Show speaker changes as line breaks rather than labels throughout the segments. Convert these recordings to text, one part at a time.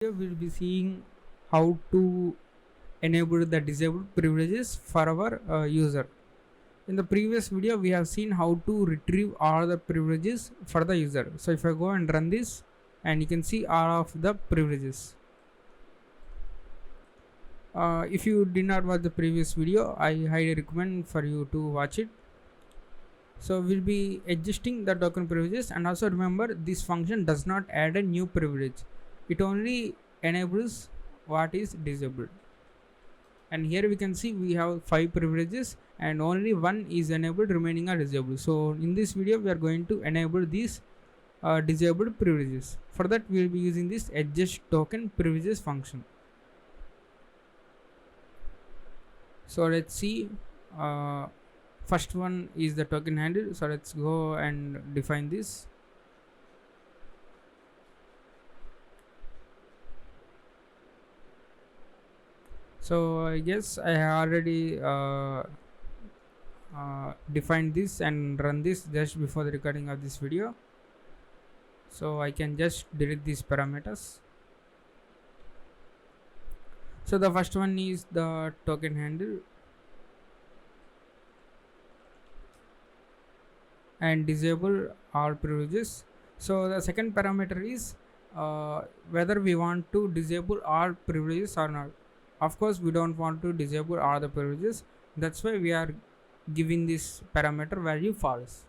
Here we'll be seeing how to enable the disabled privileges for our user. In the previous video we have seen how to retrieve all the privileges for the user. So if I go and run this, and you can see all of the privileges. If you did not watch the previous video, I highly recommend for you to watch it. So we'll be adjusting the token privileges, and also remember this function does not add a new privilege. It only enables what is disabled. And here we can see we have 5 privileges and only one is enabled, remaining are disabled. So in this video we are going to enable these disabled privileges. For that we will be using this AdjustTokenPrivileges function. So let's see. First one is the token handle. So let's go and define this. So I guess I have already defined this and run this just before the recording of this video. So I can just delete these parameters. So the first one is the token handle and disable all privileges. So the second parameter is whether we want to disable all privileges or not. Of course we don't want to disable all the privileges, that's why we are giving this parameter value false.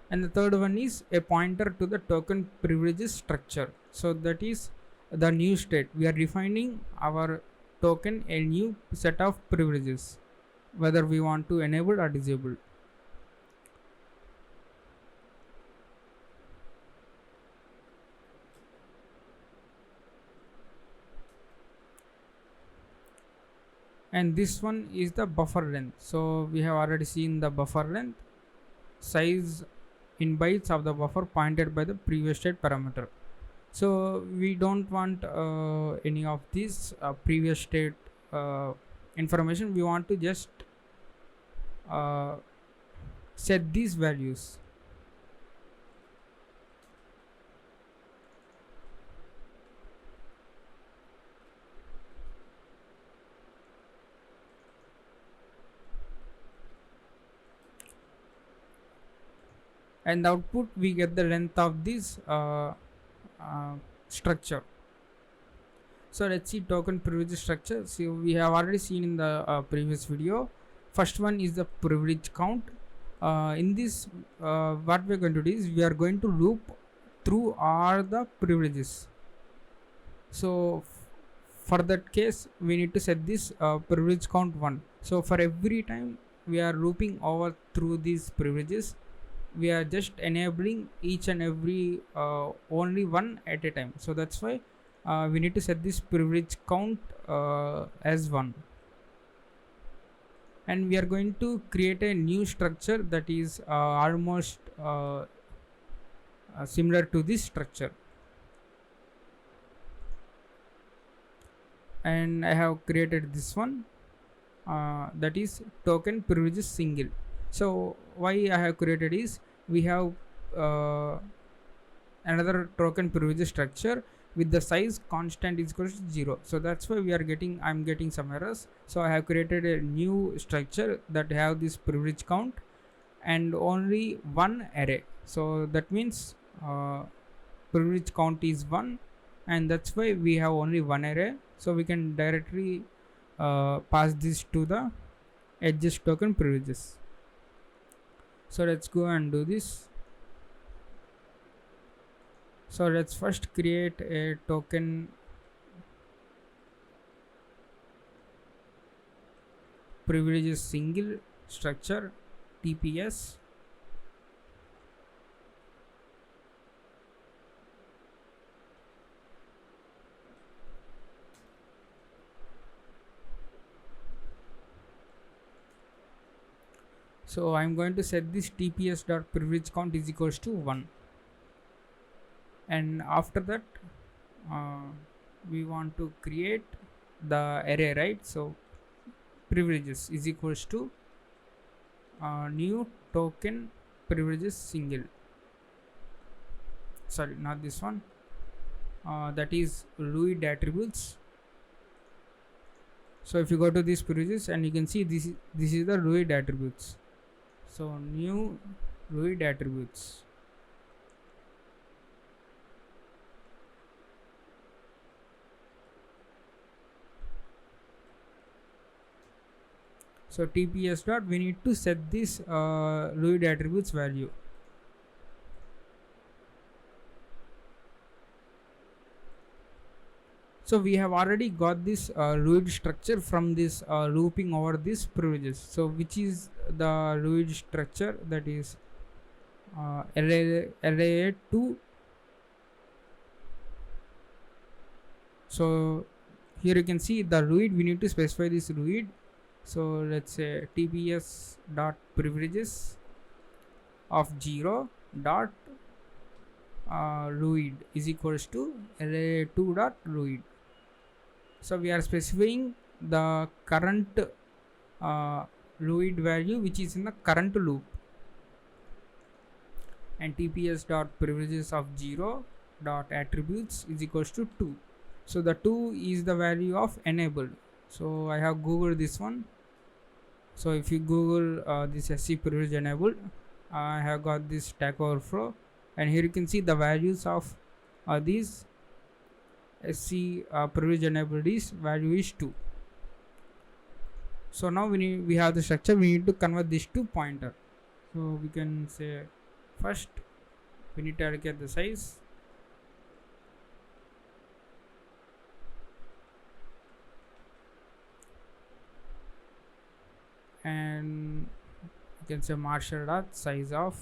And the third one is a pointer to the token privileges structure. So that is the new state. We are defining our token a new set of privileges, whether we want to enable or disable. And this one is the buffer length. So we have already seen the buffer length, size in bytes of the buffer pointed by the previous state parameter. So we don't want any of these previous state information. We want to just set these values. And the output we get the length of this structure. So let's see token privilege structure. So we have already seen in the previous video. First one is the privilege count. In this what we are going to do is we are going to loop through all the privileges. So for that case we need to set this privilege count 1. So for every time we are looping over through these privileges, we are just enabling each and every only one at a time. So that's why we need to set this privilege count as 1, and we are going to create a new structure that is almost similar to this structure. And I have created this one that is token privileges single. So why I have created is we have another token privilege structure with the size constant is equal to 0. So that's why I'm getting some errors. So I have created a new structure that have this privilege count and only one array. So that means privilege count is 1, and that's why we have only one array. So we can directly pass this to the adjust token privileges. So let's go and do this. So let's first create a token privileges single structure TPS. So I'm going to set this TPS dot privilege count is equals to 1, and after that we want to create the array, right? So privileges is equals to new token privileges single. sorry, not this one, that is roid attributes. So if you go to these privileges, and you can see this is the roid attributes. So new roid attributes. So TPS dot, we need to set this roid attributes value. So we have already got this roid structure from this looping over these privileges. So which is the roid structure? That is array 2. So here you can see the roid, we need to specify this roid. So let's say TPS dot privileges of 0 dot roid is equals to array 2 dot roid. So we are specifying the current roid value which is in the current loop, and TPS dot privileges of 0 dot attributes is equals to 2. So the 2 is the value of enabled. So I have googled this one. So if you google this SC privilege enabled, I have got this Stack Overflow, and here you can see the values of these SC privilege enabled is value is 2. So now we have the structure, we need to convert this to pointer. So we can say first we need to allocate the size, and you can say marshal dot size of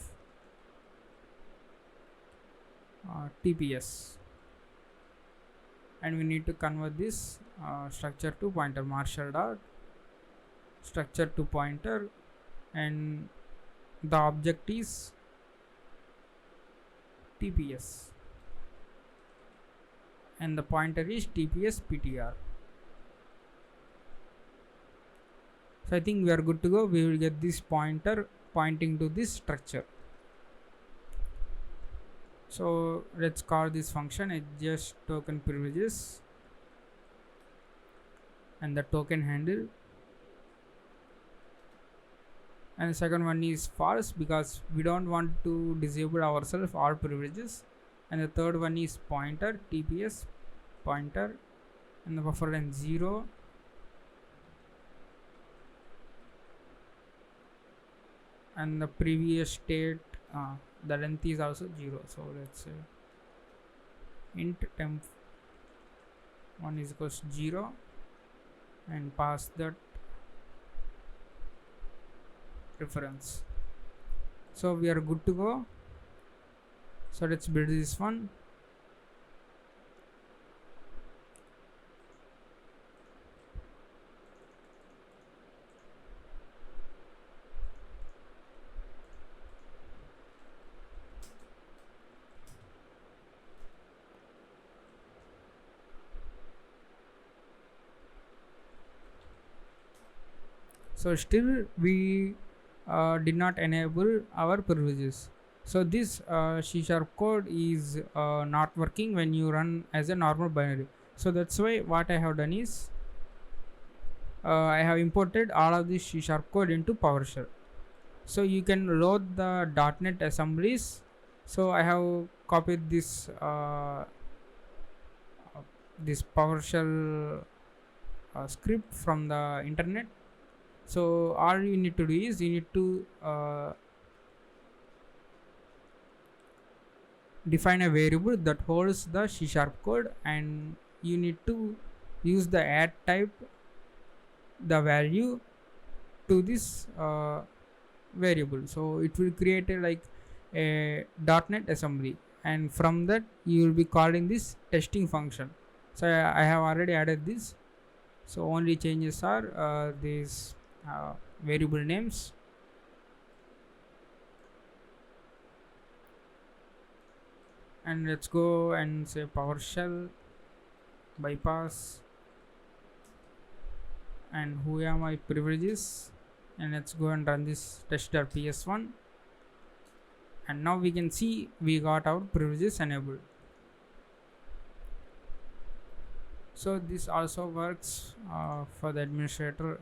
TPS, and we need to convert this structure to pointer, marshal dot structure to pointer, and the object is TPS and the pointer is TPS PTR. So I think we are good to go. We will get this pointer pointing to this structure. So let's call this function AdjustTokenPrivileges, and the token handle, and the second one is false because we don't want to disable ourselves all privileges, and the third one is pointer, TPS pointer, and the buffer length 0, and the previous state the length is also 0. So let's say int temp1 is equals to 0 and pass that reference. So we are good to go. So let's build this one. So still we did not enable our privileges. So this C# code is not working when you run as a normal binary. So that's why what I have done is I have imported all of this C# code into PowerShell. So you can load the .NET assemblies. So I have copied this this PowerShell script from the internet. So all you need to do is you need to define a variable that holds the C# code, and you need to use the add type the value to this variable. So it will create a like a .NET assembly, and from that you will be calling this testing function. So I have already added this. So only changes are these variable names, and let's go and say PowerShell bypass and who are my privileges, and let's go and run this test.ps1, and now we can see we got our privileges enabled. So this also works for the administrator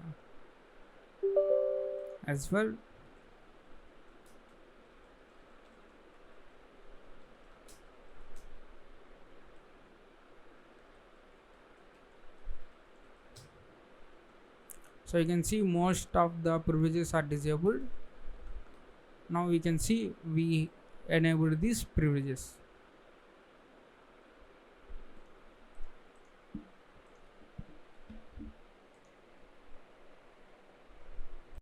as well. So you can see most of the privileges are disabled. Now we can see we enabled these privileges.